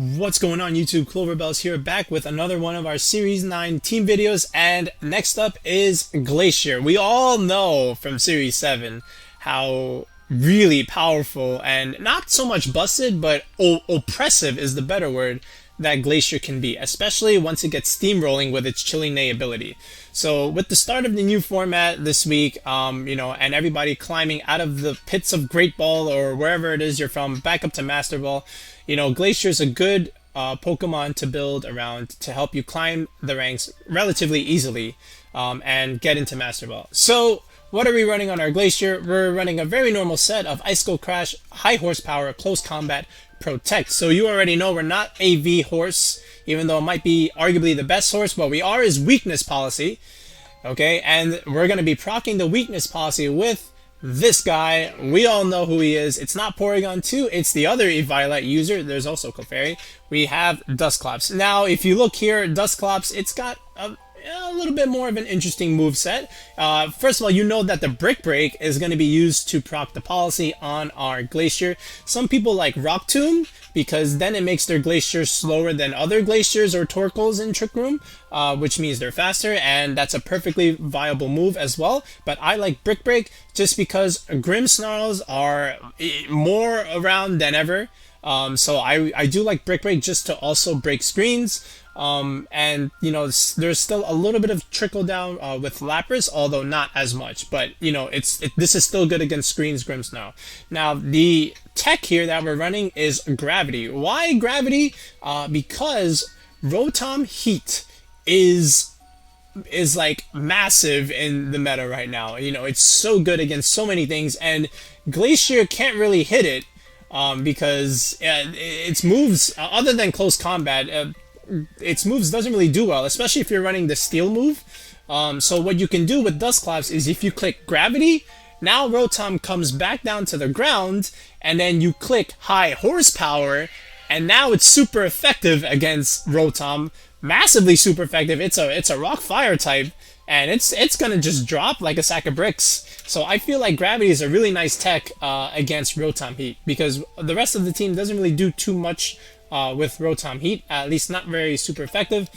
What's going on YouTube? Cloverbells here, back with another one of our Series 9 team videos, and next up is Glastrier. We all know from Series 7 how really powerful and not so much busted, but oppressive is the better word, that Glastrier can be, especially once it gets steamrolling with its Chilling Neigh ability. So with the start of the new format this week, and everybody climbing out of the pits of Great Ball or wherever it is you're from back up to Master Ball, Glastrier is a good Pokemon to build around to help you climb the ranks relatively easily and get into Master Ball. So what are we running on our Glastrier? We're running a very normal set of Icicle Crash, High Horsepower, Close Combat, Protect. So you already know we're not a V horse, even though it might be arguably the best horse. What we are is Weakness Policy. Okay, and we're going to be proccing the Weakness Policy with this guy. We all know who he is. It's not Porygon 2, it's the other Eviolite user. There's also Clefairy. We have Dusclops. Now, if you look here, Dusclops, it's got a little bit more of an interesting move set. First of all, you know that the Brick Break is going to be used to proc the policy on our Glastrier. Some people like Rock Tomb because then it makes their Glacier slower than other Glaciers or Torkoals in Trick Room, which means they're faster, and that's a perfectly viable move as well. But I like Brick Break just because Grimmsnarls are more around than ever. So I do like Brick Break just to also break screens. There's still a little bit of trickle down with Lapras, although not as much. But this is still good against screens, Grimmsnarl. Now the tech here that we're running is Gravity. Why Gravity? Because Rotom-H is like massive in the meta right now. It's so good against so many things, and Glastrier can't really hit it because its moves, other than close combat, its moves doesn't really do well, especially if you're running the Steel move. So what you can do with Dusclops is if you click Gravity, now Rotom comes back down to the ground, and then you click High Horsepower, and now it's super effective against Rotom. Massively super effective. It's a Rock Fire type, and it's gonna just drop like a sack of bricks. So I feel like Gravity is a really nice tech against Rotom-H, because the rest of the team doesn't really do too much with Rotom-H, at least not very super effective.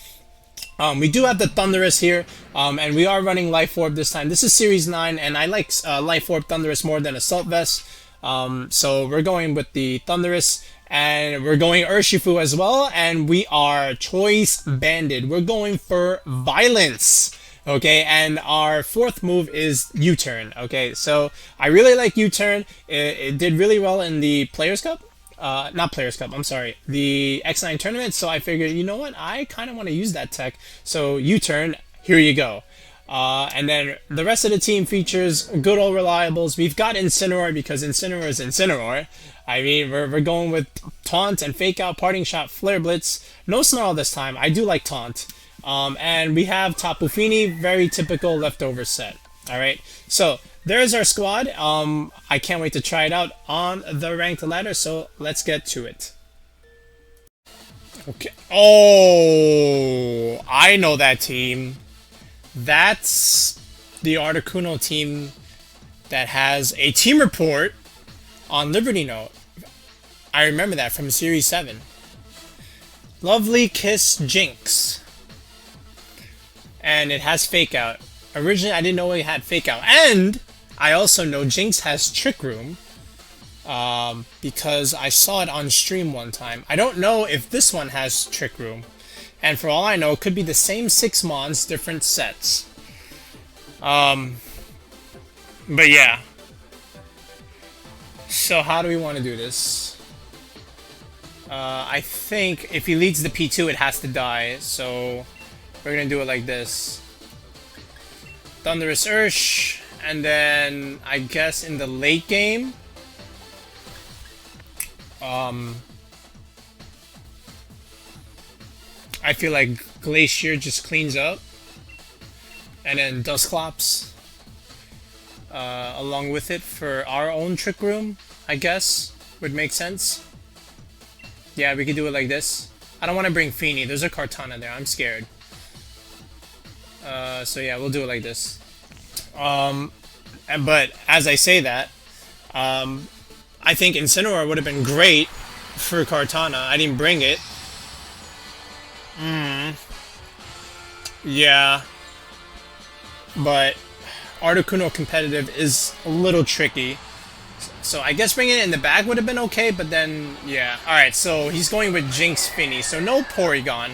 We do have the Thundurus here, and we are running Life Orb this time. This is Series 9, and I like Life Orb Thundurus more than Assault Vest. So we're going with the Thundurus, and we're going Urshifu as well, and we are Choice Banded. We're going for Violence. Okay, and our fourth move is U-Turn. Okay, so I really like U-Turn. It did really well in the Players' Cup. Not Players' Cup, I'm sorry, the X9 tournament, so I figured, you know what, I kind of want to use that tech, so U-Turn, here you go. And then the rest of the team features good old reliables. We've got Incineroar because Incineroar is Incineroar. I mean, we're going with Taunt and Fake Out, Parting Shot, Flare Blitz. No Snarl this time, I do like Taunt. And we have Tapu Fini, very typical leftover set. Alright, so there's our squad. I can't wait to try it out on the ranked ladder, so let's get to it. Okay. Oh, I know that team. That's the Articuno team that has a team report on Liberty Note. I remember that from Series 7. Lovely Kiss Jynx. And it has Fake Out. Originally, I didn't know it had Fake Out. And I also know Jynx has Trick Room because I saw it on stream one time. I don't know if this one has Trick Room. And for all I know, it could be the same 6 mons, different sets. But yeah. So how do we want to do this? I think if he leads the P2, it has to die. So we're going to do it like this. Thundurus Ursh, and then I guess in the late game, I feel like Glastrier just cleans up, and then Dusclops along with it for our own Trick Room, I guess, would make sense. Yeah, we could do it like this. I don't want to bring Fini, there's a Kartana there, I'm scared. So yeah, we'll do it like this. But as I say that, I think Incineroar would have been great for Kartana. I didn't bring it. Yeah. But Articuno competitive is a little tricky. So I guess bringing it in the bag would have been okay, but then, yeah. Alright, so he's going with Jynx Fini, so no Porygon.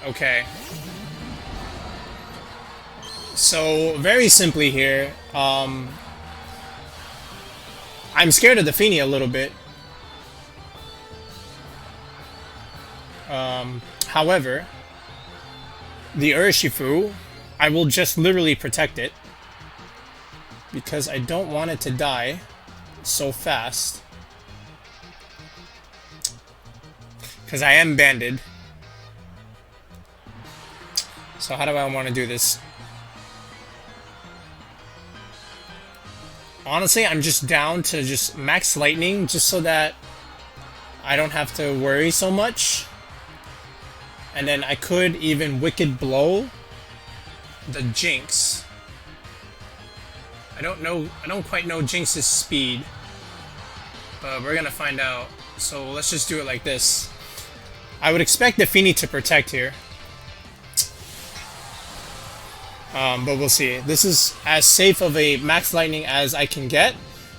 Okay. So, very simply here, I'm scared of the Fini a little bit. However, the Urshifu, I will just literally protect it. Because I don't want it to die so fast. Because I am banded. So how do I want to do this? Honestly, I'm just down to just max lightning just so that I don't have to worry so much. And then I could even Wicked Blow the Jynx. I don't quite know Jynx's speed. But we're gonna find out. So let's just do it like this. I would expect the Fini to protect here. But we'll see. This is as safe of a max lightning as I can get.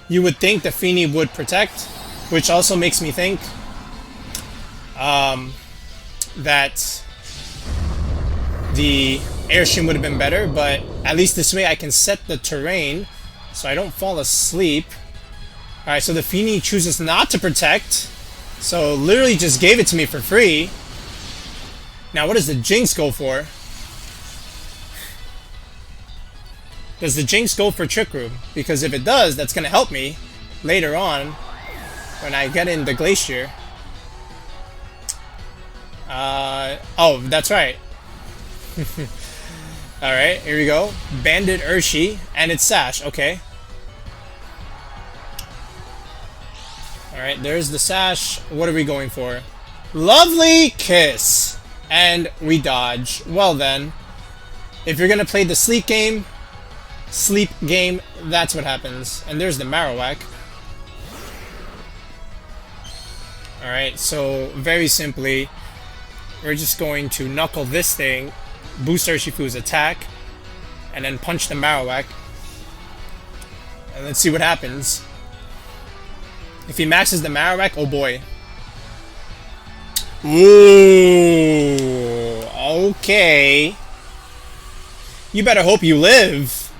You would think the Fini would protect, which also makes me think that the Airstream would have been better, but at least this way I can set the terrain so I don't fall asleep. Alright, so the Fini chooses not to protect, so literally just gave it to me for free. Now what does the Jynx go for? Does the Jynx go for Trick Room? Because if it does, that's going to help me later on when I get in the Glacier. Oh, that's right. Alright, here we go. Banded Urshi, and it's Sash, okay. Alright, there's the Sash. What are we going for? Lovely Kiss! And we dodge. Well then, if you're gonna play the sleep game, that's what happens. And there's the Marowak. Alright, so very simply, we're just going to knuckle this thing, boost Urshifu's attack, and then punch the Marowak. And let's see what happens. If he maxes the Marowak, oh boy. Ooh, okay. You better hope you live.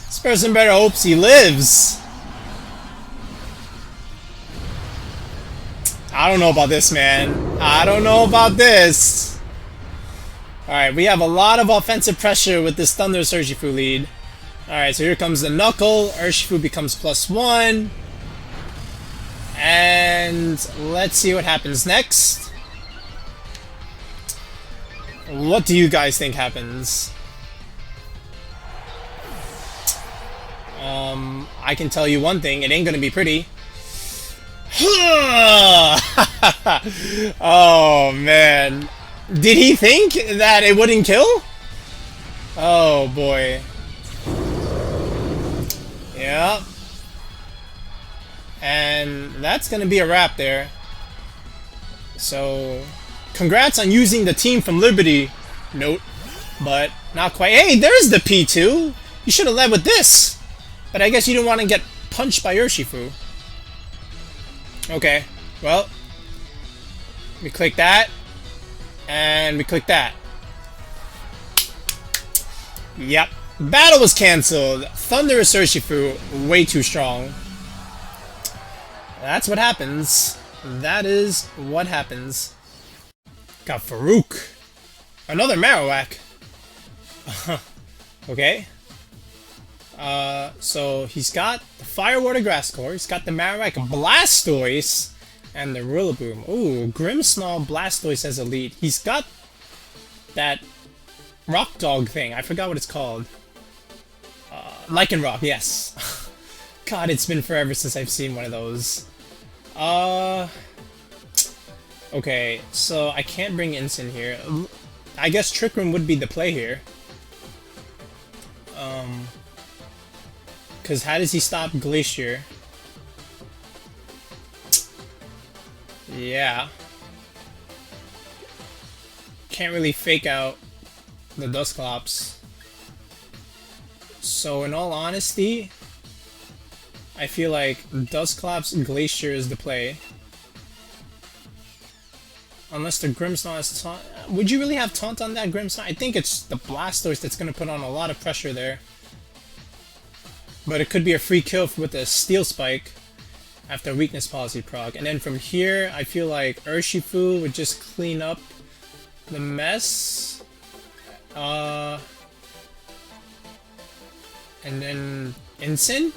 This person better hopes he lives. I don't know about this, man. I don't know about this. Alright, we have a lot of offensive pressure with this Thundurus Urshifu lead. Alright, so here comes the Knuckle. Urshifu becomes +1. And let's see what happens next. What do you guys think happens? I can tell you one thing, it ain't gonna be pretty. Oh man. Did he think that it wouldn't kill? Oh boy. Yeah. And that's gonna be a wrap there. So, congrats on using the Team from Liberty note, but not quite. Hey, there's the P2! You should have led with this! But I guess you didn't want to get punched by Urshifu. Okay, well, we click that, and we click that. Yep, battle was cancelled. Thundurus Urshifu, way too strong. That's what happens. That is what happens. Got Farouk. Another Marowak. Okay. So he's got the Fire Water Grass Core, he's got the Marowak Blastoise, and the Rillaboom. Ooh, Grimmsnarl Blastoise as a lead. He's got that rock dog thing. I forgot what it's called. Lycanroc, yes. God, it's been forever since I've seen one of those. Okay, so I can't bring Ince in here. I guess Trick Room would be the play here. Because how does he stop Glacier? Yeah. Can't really fake out the Dusclops. So in all honesty, I feel like Dusclops Glacier is the play. Unless the Grimmsnarl is taunt. Would you really have taunt on that Grimmsnarl? I think it's the Blastoise that's going to put on a lot of pressure there. But it could be a free kill with a Steel Spike after Weakness Policy proc. And then from here, I feel like Urshifu would just clean up the mess. And then Incin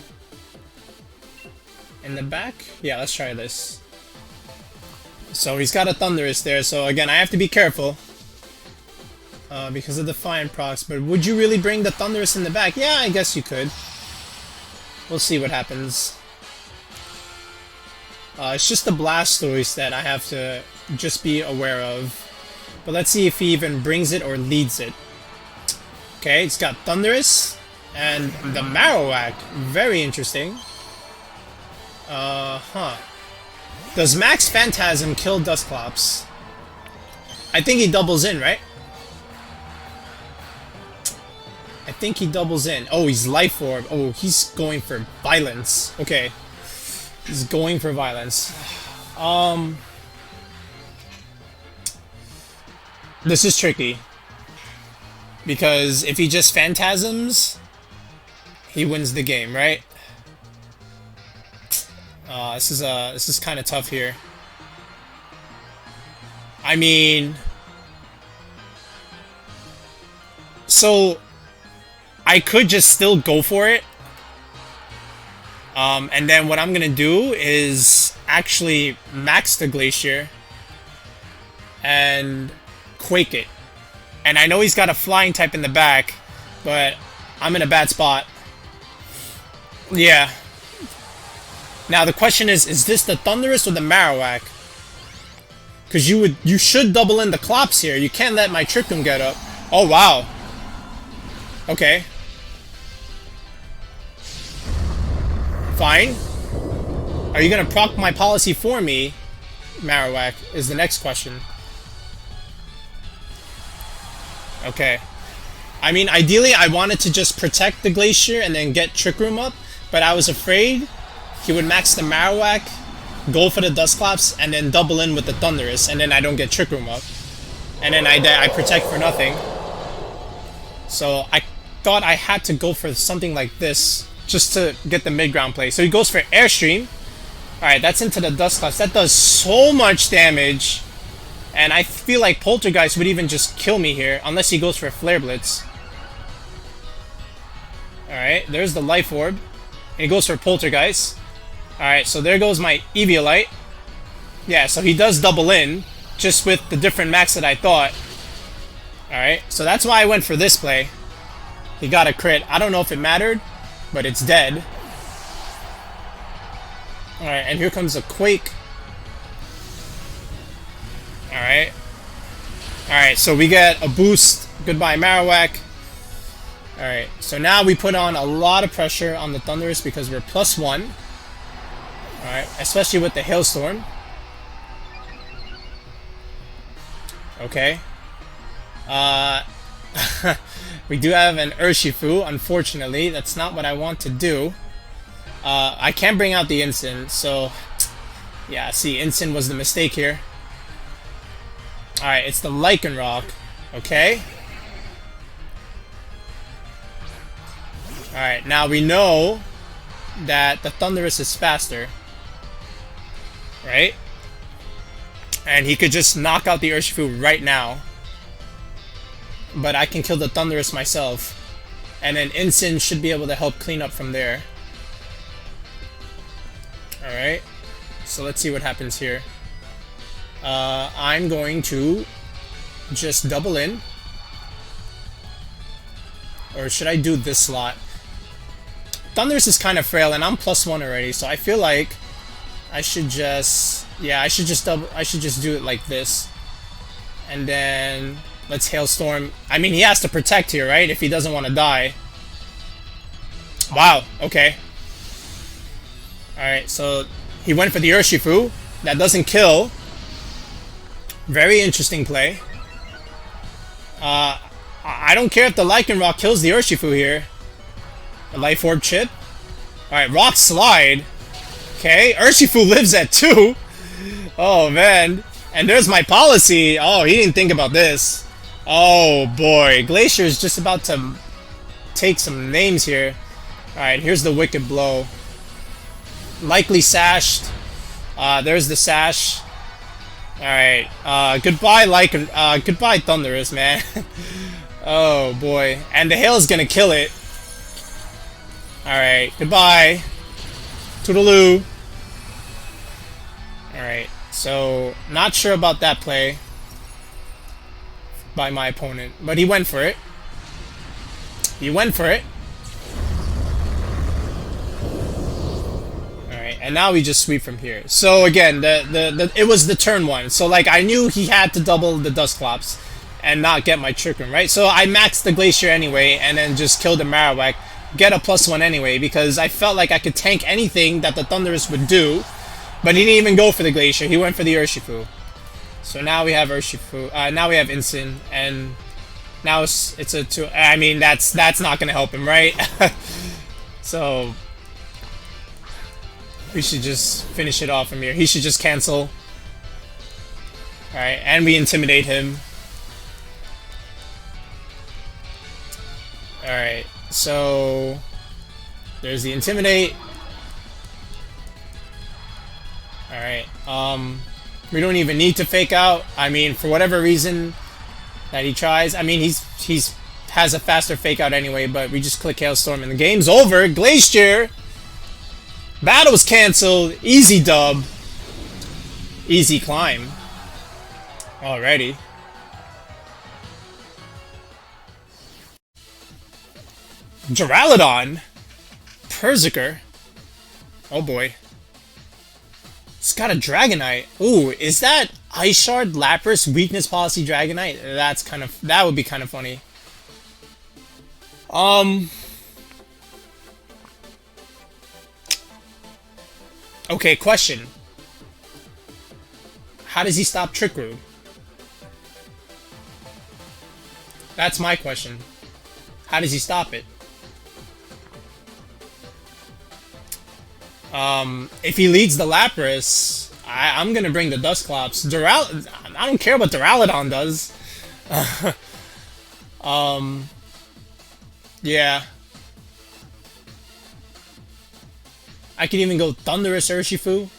in the back. Yeah, let's try this. So he's got a Thundurus there, so again, I have to be careful because of the Defiant procs, but would you really bring the Thundurus in the back? Yeah, I guess you could. We'll see what happens. It's just the Blastoise that I have to just be aware of. But let's see if he even brings it or leads it. Okay, it's got Thundurus and the Marowak. Very interesting. Does Max Phantasm kill Dusclops? I think he doubles in, right? I think he doubles in. Oh, he's Life Orb. Oh, he's going for violence. Okay. He's going for violence. This is tricky. Because if he just Phantasms, he wins the game, right? This is kind of tough here. I mean, so I could just still go for it. And then what I'm gonna do is actually max the Glacier and Quake it. And I know he's got a Flying type in the back, but I'm in a bad spot. Yeah. Now the question is this the Thundurus or the Marowak? Because you should double in the Clops here. You can't let my Trick Room get up. Oh wow. Okay. Fine. Are you gonna proc my policy for me, Marowak? Is the next question. Okay. I mean, ideally I wanted to just protect the Glacier and then get Trick Room up, but I was afraid he would max the Marowak, go for the Dusclops, and then double in with the Thundurus, and then I don't get Trick Room up. And then I protect for nothing. So I thought I had to go for something like this, just to get the mid-ground play. So he goes for Airstream. Alright, that's into the Dusclops. That does so much damage. And I feel like Poltergeist would even just kill me here, unless he goes for Flare Blitz. Alright, there's the Life Orb. And he goes for Poltergeist. Alright, so there goes my Eviolite. Yeah, so he does double in, just with the different max that I thought. Alright, so that's why I went for this play. He got a crit. I don't know if it mattered, but it's dead. Alright, and here comes a Quake. Alright. Alright, so we get a boost. Goodbye, Marowak. Alright, so now we put on a lot of pressure on the Thundurus because we're +1. Alright, especially with the Hailstorm. Okay. We do have an Urshifu, unfortunately. That's not what I want to do. I can't bring out the Incin, so... Yeah, see, Incin was the mistake here. Alright, it's the Lycanroc. Okay. Alright, now we know that the Thundurus is faster. Right? And he could just knock out the Urshifu right now. But I can kill the Thundurus myself. And then Incin should be able to help clean up from there. Alright. So let's see what happens here. I'm going to just double in. Or should I do this slot? Thundurus is kind of frail and I'm +1 already, so I feel like I should just... Yeah, I should just do it like this. And then let's Hailstorm. I mean, he has to protect here, right? If he doesn't want to die. Wow, okay. Alright, so he went for the Urshifu. That doesn't kill. Very interesting play. I don't care if the Lycanroc kills the Urshifu here. The Life Orb chip. Alright, Rock Slide. Okay, Urshifu lives at 2. Oh, man. And there's my policy. Oh, he didn't think about this. Oh, boy. Glacier is just about to take some names here. Alright, here's the Wicked Blow. Likely sashed. There's the sash. Alright, goodbye goodbye Thundurus, man. Oh boy. And the hail is gonna kill it. Alright, goodbye. Toodaloo. Alright, so not sure about that play by my opponent, but he went for it. He went for it. And now we just sweep from here. So again, it was the turn 1. So like I knew he had to double the Dusclops and not get my Trick Room, right? So I maxed the Glacier anyway and then just killed the Marowak, get a +1 anyway, because I felt like I could tank anything that the Thundurus would do. But he didn't even go for the Glacier, he went for the Urshifu. So now we have Urshifu, now we have Instant, and now it's a 2. I mean, that's not gonna help him, right? So we should just finish it off from here. He should just cancel. Alright, and we intimidate him. Alright, so there's the intimidate. Alright, we don't even need to fake out. I mean, for whatever reason that he tries. I mean, he's has a faster fake out anyway, but we just click Hailstorm and the game's over. Glacier! Battle was cancelled. Easy dub. Easy climb. Alrighty. Duraludon. Perrserker. Oh boy. It's got a Dragonite. Ooh, is that Ice Shard, Lapras, Weakness Policy, Dragonite? That would be kind of funny. Okay, question. How does he stop Trick Room? That's my question. How does he stop it? If he leads the Lapras, I'm gonna bring the Dusclops. I don't care what Duraludon does. Yeah. I could even go Thundurus Urshifu.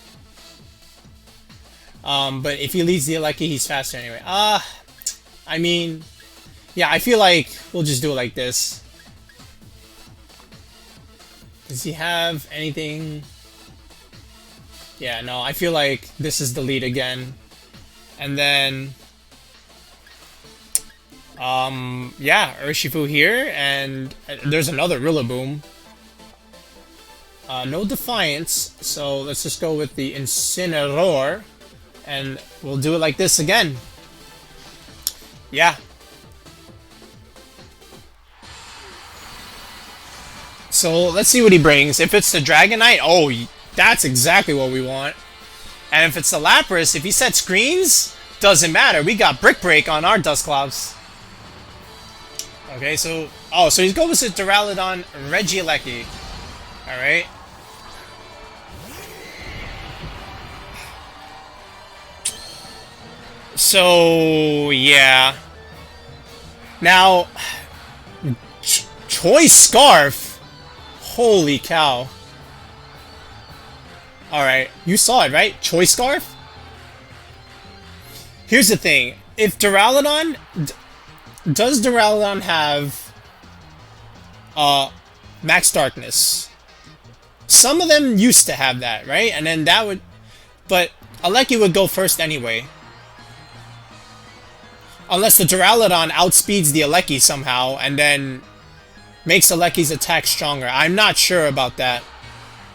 But if he leads the Rillaboom, he's faster anyway. I mean, yeah, I feel like we'll just do it like this. Does he have anything? Yeah, no, I feel like this is the lead again. And then, yeah, Urshifu here, and there's another Rillaboom. No Defiance, so let's just go with the Incineroar, and we'll do it like this again. Yeah. So let's see what he brings. If it's the Dragonite, oh, that's exactly what we want. And if it's the Lapras, if he set screens, doesn't matter. We got Brick Break on our Dusclops. Okay, so so he's going with the Duraludon Regieleki. Alright. So, yeah. Now, Choice Scarf. Holy cow. Alright, you saw it, right? Choice Scarf? Here's the thing. If Duraludon... Does Duraludon have... Max Darkness? Some of them used to have that, right? And then that would... But Aleki would go first anyway. Unless the Duraludon outspeeds the Aleki somehow, and then makes Aleki's attack stronger. I'm not sure about that.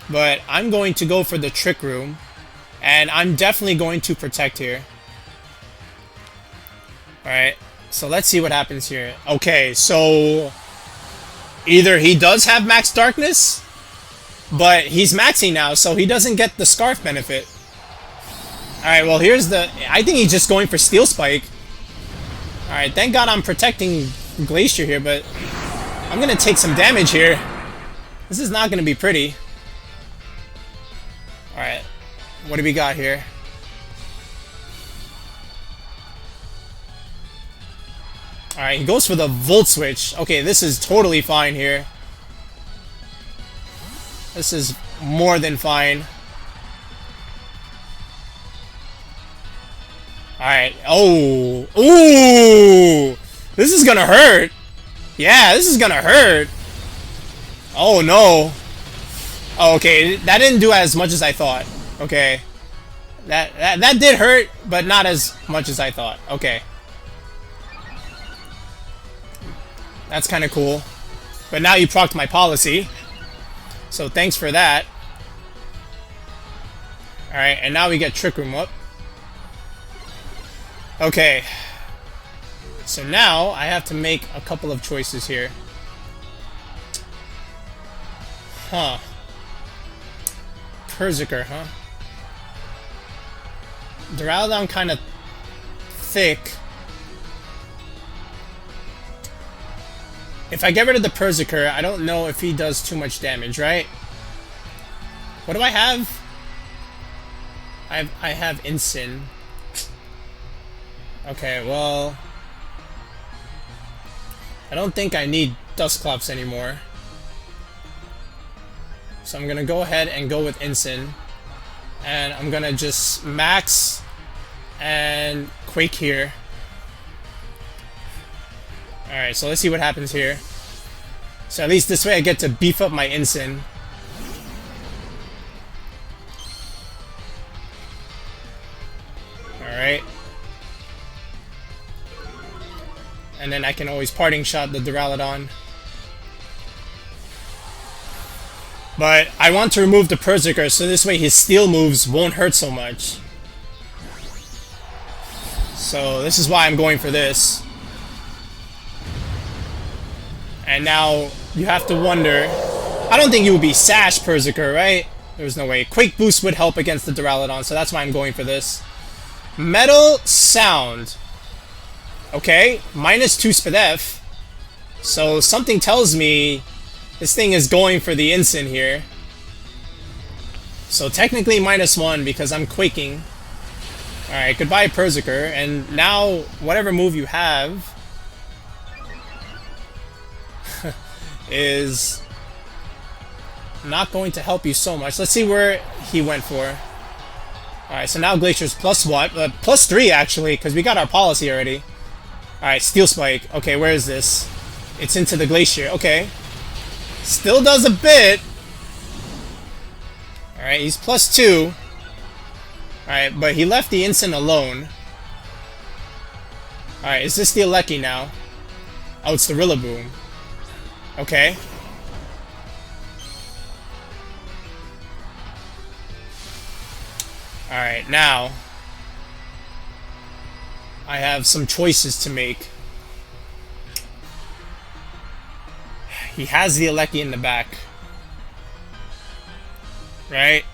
But I'm going to go for the Trick Room. And I'm definitely going to protect here. Alright, so let's see what happens here. Okay, so... Either he does have Max Darkness, but he's maxing now, so he doesn't get the Scarf benefit. Alright, well here's the... I think he's just going for Steel Spike. Alright, thank God I'm protecting Glacier here, but... I'm gonna take some damage here. This is not gonna be pretty. Alright, what do we got here? Alright, he goes for the Volt Switch. Okay, this is totally fine here. This is more than fine. Alright. Oh. Ooh! This is gonna hurt. Yeah, this is gonna hurt. Oh, no. Oh, okay. That didn't do as much as I thought. Okay. That did hurt, but not as much as I thought. Okay. That's kind of cool. But now you procced my policy. So thanks for that. Alright, and now we get Trick Room up. Okay. So now I have to make a couple of choices here. Huh. Perrserker, huh? Duraludon kind of thick. If I get rid of the Perrserker, I don't know if he does too much damage, right? What do I have? I have Incin. Okay, well... I don't think I need Dusclops anymore. So I'm gonna go ahead and go with Incin. And I'm gonna just max and Quake here. Alright, so let's see what happens here. So at least this way I get to beef up my Incin. Alright. And then I can always parting shot the Duraludon. But I want to remove the Perrserker so this way his steel moves won't hurt so much. So this is why I'm going for this. And now you have to wonder... I don't think you would be Sash Perrserker, right? There's no way. Quake Boost would help against the Duraludon, so that's why I'm going for this. Metal Sound. Okay, -2 SPDF. So something tells me this thing is going for the Incin here. So technically -1 because I'm quaking. Alright, goodbye Perrserker. And now, whatever move you have is not going to help you so much. Let's see where he went for. Alright, so now Glacier's plus what? +3 actually, because we got our policy already. Alright, Steel Spike. Okay, where is this? It's into the Glacier. Okay. Still does a bit. Alright, he's +2. Alright, but he left the Incin alone. Alright, is this the Rillaboom now? Oh, it's the Rillaboom. Okay. Alright, now I have some choices to make. He has the Rillaboom in the back. Right?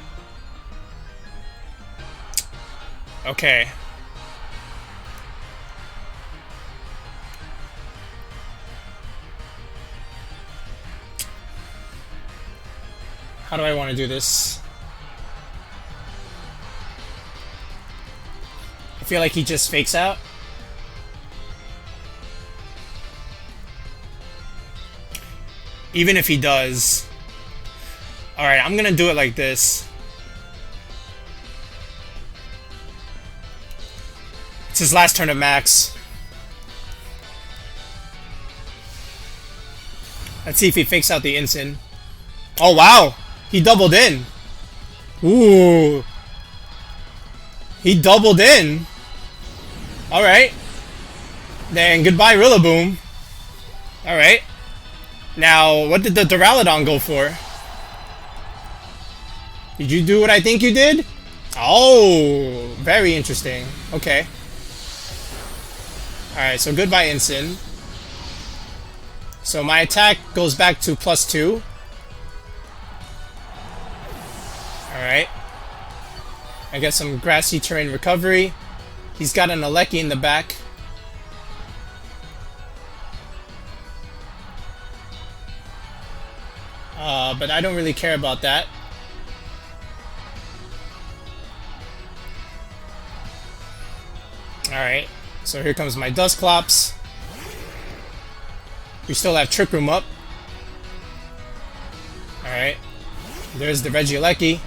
Okay. How do I want to do this? I feel like he just fakes out. Even if he does. Alright, I'm gonna do it like this. It's his last turn of max. Let's see if he fakes out the Incin. Oh wow! He doubled in! Ooh! He doubled in! Alright. Then goodbye Rillaboom. Alright. Now, what did the Duraludon go for? Did you do what I think you did? Oh, very interesting. Okay. Alright, so goodbye Incin. So my attack goes back to +2. Alright. I get some grassy terrain recovery. He's got an Aleki in the back. But I don't really care about that. Alright, so here comes my Dusclops. We still have Trick Room up. Alright, there's the Regieleki.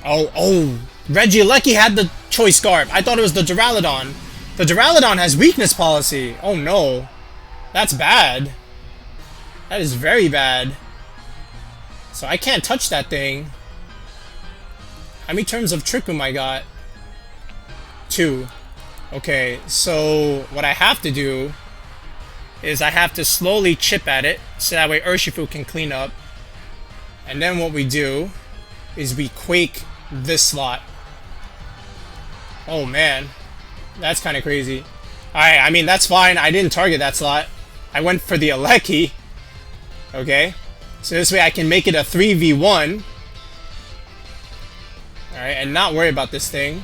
Oh, Regieleki had the Choice Scarf. I thought it was the Duraludon. The Duraludon has weakness policy. Oh no, that's bad. That is very bad. So I can't touch that thing. How many turns of Trick Room I got? 2. Okay, so what I have to do is I have to slowly chip at it so that way Urshifu can clean up. And then what we do is we Quake this slot. Oh man, that's kind of crazy. Alright, I mean that's fine. I didn't target that slot. I went for the Aleki. Okay, so this way I can make it a 3v1. Alright, and not worry about this thing.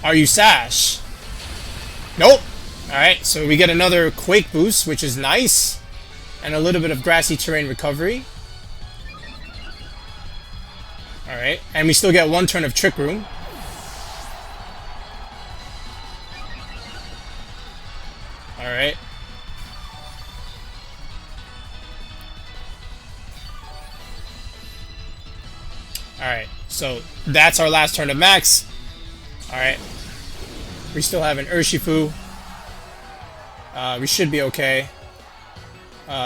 Are you Sash? Nope. Alright, so we get another Quake boost, which is nice. And a little bit of grassy terrain recovery. Alright, and we still get 1 turn of Trick Room. Alright. Alright, so that's our last turn of Max. Alright. We still have an Urshifu. We should be okay.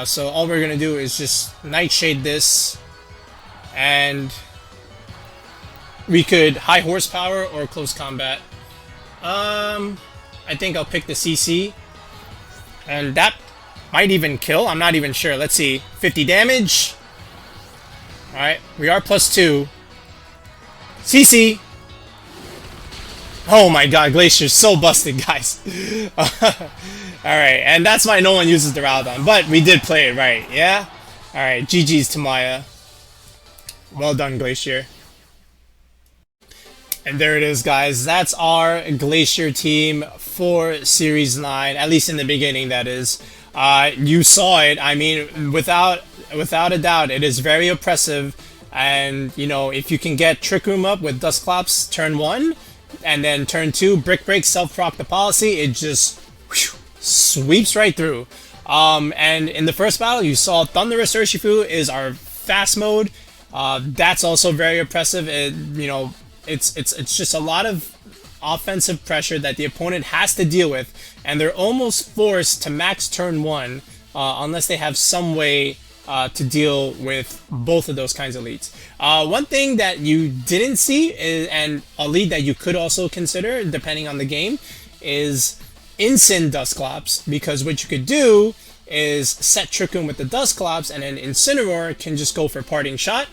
So all we're gonna do is just Nightshade this. And we could high horsepower or close combat. I think I'll pick the CC. And that might even kill. I'm not even sure. Let's see. 50 damage. Alright, we are +2. CC! Oh my god, Glacier's so busted, guys. Alright, and that's why no one uses Duraludon. But we did play it right, yeah? Alright, GG's to Maya. Well done, Glacier. And there it is, guys. That's our Glacier team for Series 9. At least in the beginning, that is. You saw it. I mean, without a doubt, it is very oppressive. And, you know, if you can get Trick Room up with Dusclops turn 1, and then turn 2, Brick Break, self-proc the policy, it just sweeps right through. And in the first battle, you saw Thundurus Urshifu is our fast mode. That's also very oppressive. You know, it's just a lot of offensive pressure that the opponent has to deal with, and they're almost forced to max turn 1 unless they have some way to deal with both of those kinds of leads. One thing that you didn't see is, and a lead that you could also consider depending on the game, is Incin Dusclops, because what you could do is set Trick Room with the Dusclops, and then Incineroar can just go for Parting Shot,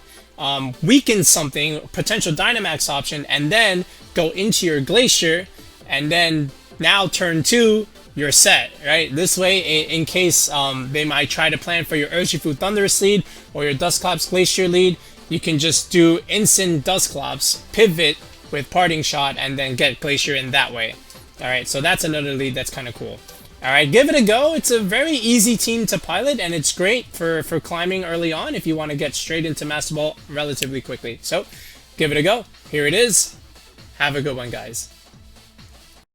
weaken something, potential Dynamax option, and then go into your Glacier, and then now turn 2, you're set, right? This way, in case they might try to plan for your Urshifu Thundurus lead or your Dusclops Glacier lead, you can just do Incin Dusclops, pivot with Parting Shot, and then get Glacier in that way. Alright, so that's another lead that's kind of cool. Alright, give it a go. It's a very easy team to pilot, and it's great for climbing early on if you want to get straight into Master Ball relatively quickly. So, give it a go. Here it is. Have a good one, guys.